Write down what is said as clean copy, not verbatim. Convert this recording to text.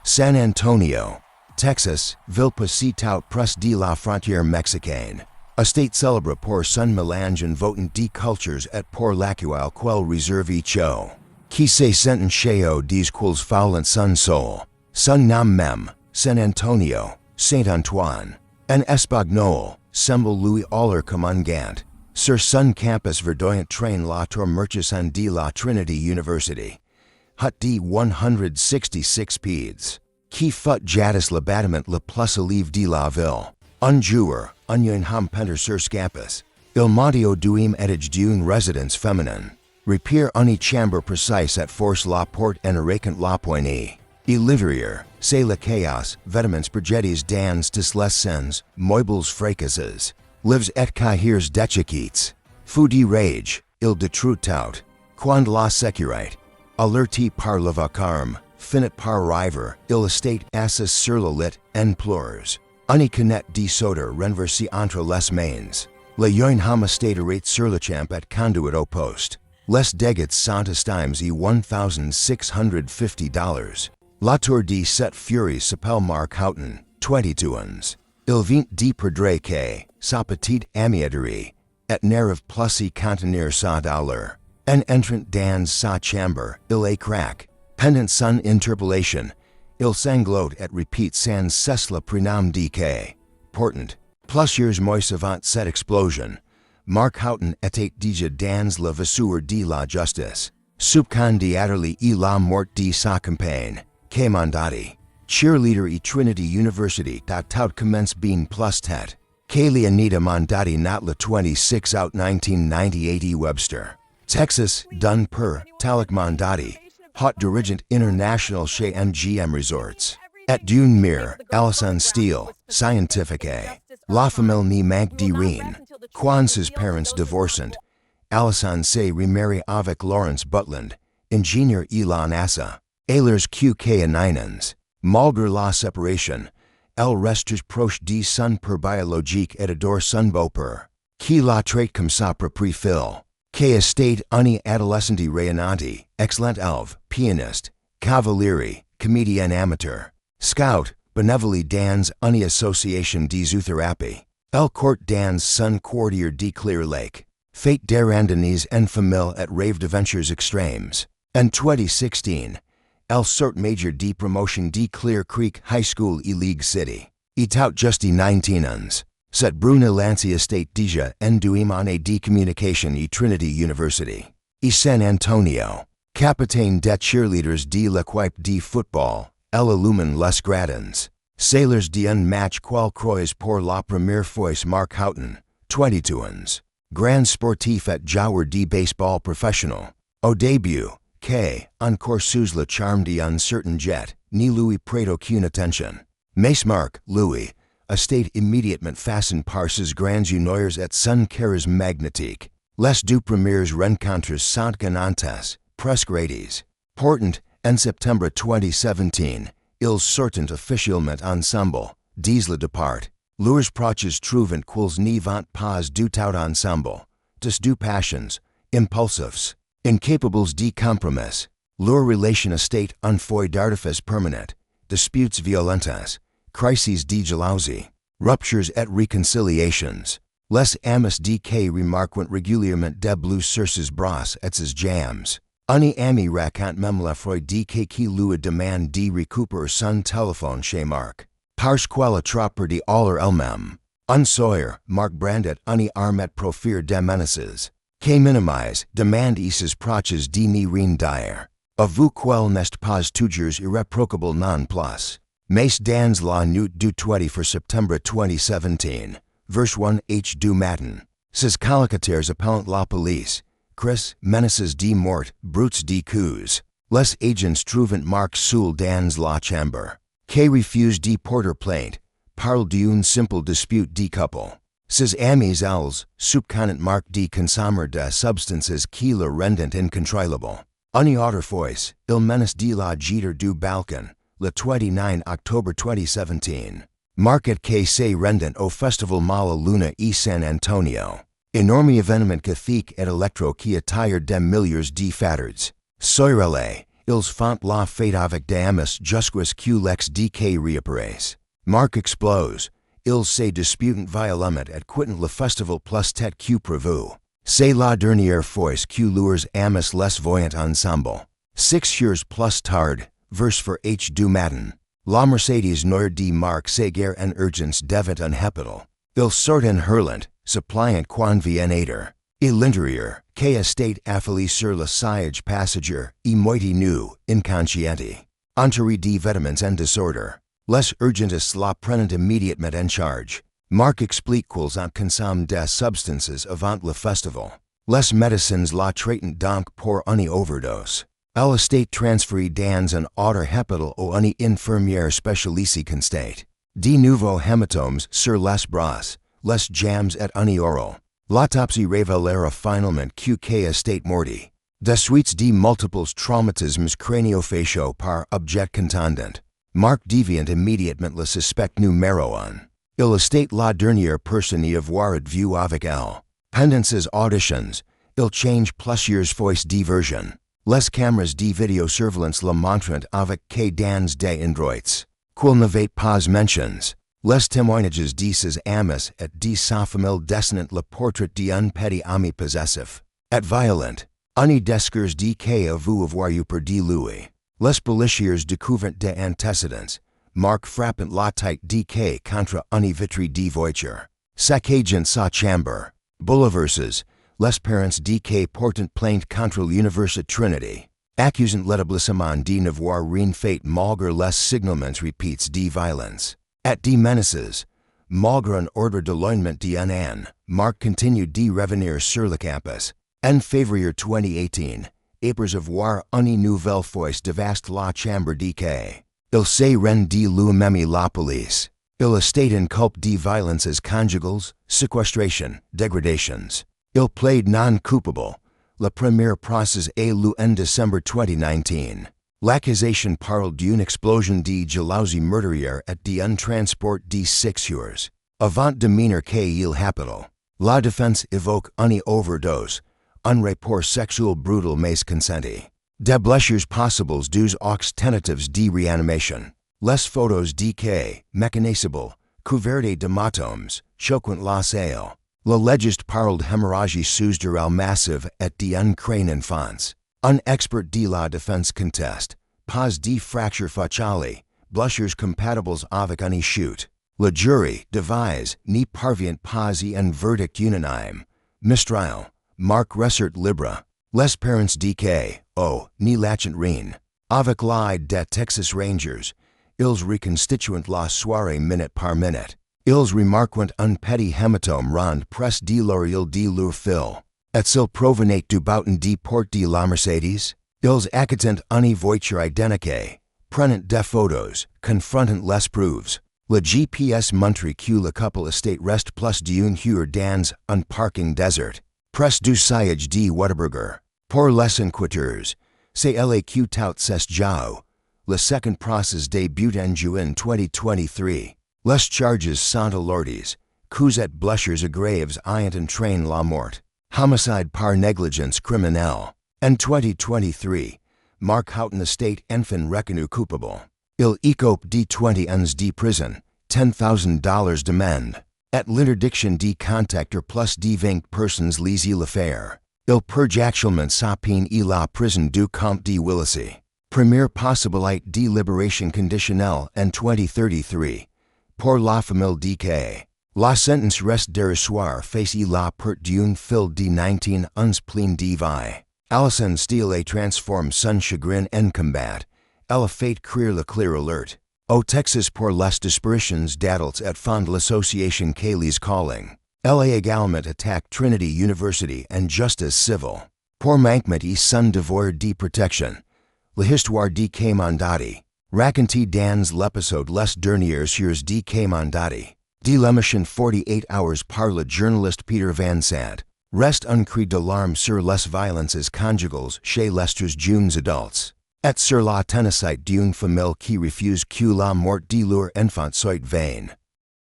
San Antonio, Texas, ville tout proche de la frontière mexicaine. A state célèbre pour son mélange en votant de cultures et pour laquelle quel réserve cho. Qui se senten cheo des quels faulant son sol. Son nom même, San Antonio, Saint-Antoine. En espagnol, semble lui aller comme un gant. Sur son campus verdoyant train la tour Murchison de la Trinity University. Hut de 166 peds. Qui fut jadis le bâtiment le plus élevé de la ville. Un jour, un ham penter sur campus. Il montio duim etage d'une résidence féminine. Repair une chambre précise et force la porte en arrêtant la poignée. Il livrier, c'est le chaos, vêtements projetis dans des les scènes, meubles fracasses. Lives et cahiers déchiquets. Fou de rage, il détruit tout. Quand la sécurité. Alerti par le vacarme, finit par river, il estate assis sur le lit, en pleurs. Une canette de soda renversée entre les mains. Le jeune homme estate arrêté sur le champ et conduit au poste. Les dégâts sont estimes et $1,650. La tour de cette furie s'appelle Mark Howton, 22 ans. Il vient de perdre que, sa petite amie et n'arrive plus à contenir sa douleur. En entrant dans sa chambre, il est craque. Pendant son interpellation, il sanglote et répète sans cesse le prénom de que. Pourtant, plusieurs mois avant cette explosion, Mark Howton était déjà dans la vessure de la justice. Soupçon d'être la mort de sa compagne, Kaye Mandati. Cheerleader et Trinity University tout commence bien plus tête. Kaylee Anita Mandati not le 26 out 1998 Webster. Texas, done per, Talik Mandati, hot dirigent international chez MGM Resorts. Et d'une mire, Allison Steele, scientifique. La famille ni manque de rien. Quand ses parents divorcent, Allison se remarie avec Lawrence Butland, ingénieur Elon Assa. Ehlers QK Ninans. Malgré la séparation, elle reste proche de son père biologique et adore son beau-père. Qui la traite comme sa propre fille. Qui estate une adolescente rayonnante, excellent élève, pianiste, cavalieri, comédien amateur. Scout, bénévole dans une association de zoothérapie. Elle court dans son quartier de Clear Lake. Fate des randonnées en famille et rêve d'aventures extremes. En 2016, elle sort major de promotion de Clear Creek High School et League City. Et tout juste 19 ans. Cette brune lancia estate déjà en duim année de communication et Trinity University. Et San Antonio. Capitaine des cheerleaders de l'équipe de football. Elle illumine les gradins. Sailors de un match qual croise pour la première fois Mark Howton, 22 ans. Grand sportif et joueur de baseball professionnel. Au début, que, encore sous le charme de un certain jet, ni lui prête aucune attention. Mais Mark, lui, estate immédiatement façonné par ses grands honneurs et son charisme magnétique. Les deux premières rencontres sont gagnantes, presque ratés. Pourtant, en septembre 2017, ils sortent officiellement ensemble, dès le départ. Leurs proches trouvent qu'ils n'y vont pas du tout ensemble. Des deux passions, impulsifs, incapables de compromis. Leur relation estate un feu d'artifice permanent, disputes violentes, crises de jalousie, ruptures et réconciliations. Les amis de que remarquent régulièrement des bleus sur ses bras et ses jambes. Un ami raconte même la fois de qui lui demande de récupérer son téléphone chez Mark. Parce qu'elle trop de aller elle-même. Un soir, Mark brandet une arme profère de menaces. Que minimise, demande ses proches de n'y rien dire. Avoue qu'elle n'est pas toujours irréprochable non plus. Mais dans la nuit du 24 septembre 2017, vers 1 h du matin, ses colocataires appellent la police. Chris, menaces de mort, brutes de coups. Les agents trouvent Mark seul dans la chambre. Kaye refuse de porter plainte, parle d'une simple dispute de couple. Ses amis elles, soupçonnent Mark de consommer de substances qui le rendent incontrôlable. Une autre fois, il menace de la jeter du balcon, le 29 octobre 2017. Mark et Kaye se rendent au festival Mala Luna e San Antonio. Énorme événement cathique et électro qui attire des milliers de fêtards. Soirée, Ils font la fête avec damas jusqu'au lex dk reapparaissent. Marc explose. Ils se disputent violemment et quittent le festival plus tête que prévu. C'est la dernière fois que leurs amis les voient ensemble. 6 years plus tard, vers for h du matin. La Mercedes noire de Marc Séguer en urgence devait un hôpital. Ils sortent en hurlant, suppliant quan vient être. Et l'intérieur, Kaye state affalé sur le siège passager, et moitié nu, inconsciente. Entrée de vitamins en désordre. Les urgences la prennent immédiatement en charge. Marc explique qu'ils ont consommé des substances avant le festival. Les médecins la traitent donc pour une overdose. Elle estate transférée dans un autre hôpital ou une infirmière spécialisée constate. De nouveaux hématomes sur les bras, les jambes et une oreille. L'autopsie révélera finalement que Kaye estate morte. Des suites de multiples traumatismes crânio-faciaux par objet contondant. Marc devient immédiatement le suspect numéro 1. Il estate la dernière personne à avoir vu avec elle. Pendant ses auditions, il change plusieurs fois de version. Les caméras de vidéosurveillance le montrent avec Kaye dans des endroits. Qu'il n'avait pas mentions. Les témoignages de ses amis et de sa famille dessinent le portrait d'un petit ami possessif. Et violent. Une discours de Kaye avoue avoir eu perdu lui. Les policiers découvrent des antécédents. Marc frappant la tête de Kaye contre une vitre de voiture. Saccagant sa chambre. Bouleversés. Les parents de Kaye portent plainte contre l'université Trinity. Accusant l'établissement de n'avoir rien fait malgré les signalements répétés de violence. Et de menaces. Malgré un ordre d'éloignement d'un an, Marc continue de revenir sur le campus. En février 2018, après avoir une nouvelle fois dévasté la chambre de Kaye. Il se rend de lui-même la police. Il estate en culpe de violences conjugales, séquestration, dégradations. Il plaide non coupable. Le premier procès a lieu en décembre 2019. L'accusation parle d'une explosion de jalousie meurtrière et d'un transport de 6 jours. Avant de mener Kaye il hôpital. La défense évoque une overdose. Un rapport sexuel brutal mais consenti. Des blessures possibles dus aux tentatives de réanimation. Les photos de Kaye, mécanissables, couvertes d'hématomes, choquant la salle. Le légiste parle d'hémorragie sous-durale massive et d'un crâne enfance. Un expert de la défense conteste. Pas de fracture faciale, blessures compatibles avec une chute. Le jury devise ni parvient pas à un verdict unanime. Mistrial. Marc ressort libre. Les parents de Kaye, ni lachant rien. Avec l'aide des Texas Rangers, ils reconstituent la soirée minute par minute. Ils remarquent un petit hématome rond près de l'oreille de leur fille. Et-il provenait du bouton de porte de la Mercedes? Ils acquittent une voiture identique. Prenant des photos, confrontant les preuves. Le GPS montre que le couple estate reste plus d'une heure dans un parking désert. Près du siège de Whataburger. Pour les enquêteurs, c'est elle qui tout s'est joué. Le second procès débute en juin 2023. Les charges sont alourdies. Coups et blessures graves ayant entraîné la mort. Homicide par négligence criminelle. En 2023, Marc Howton estate enfin reconnu coupable. Il écope de 20 ans de prison, $10,000 d'amende, et l'interdiction de contacter plus de 20 personnes liées à l'affaire. Il purge actuellement sa peine à la prison du Comte de Willacy. Première possibilité de libération conditionnelle en 2033. Pour la famille de Kaye. La sentence reste dérisoire face à la perte d'une fille de 19 ans pleine de vie. Allison style et transforme son chagrin en combat. Elle a fait crier le clear alert. Au Texas pour les disparitions d'adultes et fonde l'association Kaylee's Calling. Elle a également attaqué Trinity University en justice civile. Pour manquement à son devoir de protection. L'histoire de Kaye Mandati. Raconté dans l'épisode les dernières heures de Kaye Mandati. De l'émission 48 hours par le journaliste Peter Van Sant. Reste un cri d'alarme sur les violences conjugales chez les jeunes adultes. Et sur la ténacité d'une famille qui refuse que la mort de leur enfant soit vaine.